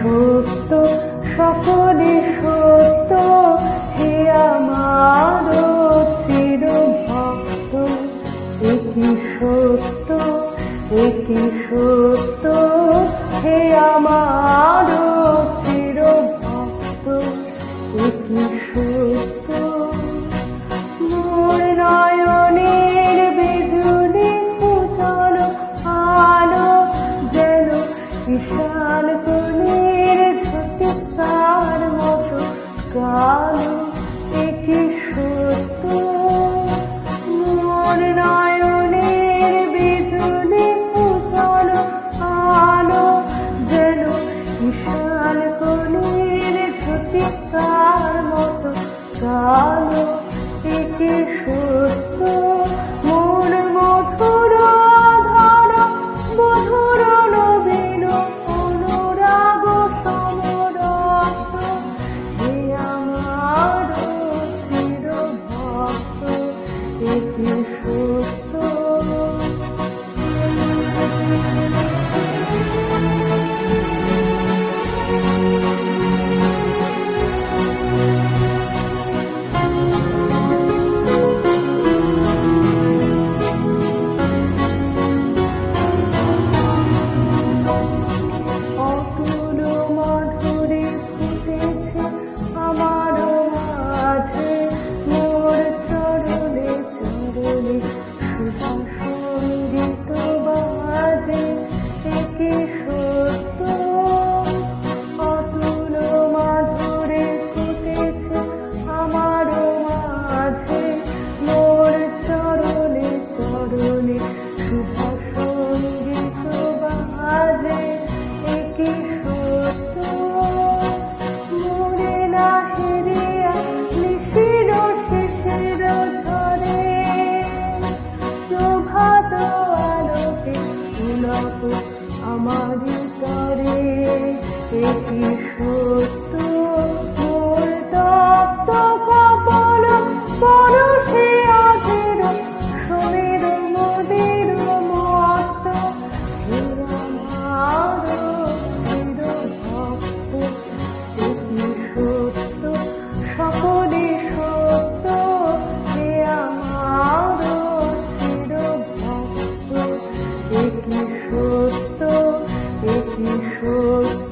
সত্য সকলে সত্য, হে আমার চির ভক্ত। একই সত্য, একই সত্য, হে আমার চির ভক্ত। একই সত্য, মোর নয়নের বিজুলি উজ্জ্বল আলো, যেন বিশাল তার মতো কালো। একই সত্য, মোর নয়নের বিজুলি উজ্জ্বল আলো, যেন বিশাল কলির ঝুঁকি তার মতো কালো। একই সত্য, মোর মধুর ধর মধুর নবীন অনুরাগ সমরত, হে আমার চির ভক্ত। একই সত্য, আমার তরে। একই সত্য, মোর তপ্ত কপল পরশে আজের সমীর মোদের মত, হে আমার চির ভক্ত। একই সত্য, সকলে সত্য, হে আমার চির ভক্ত। একই সত্য, একই সত্য।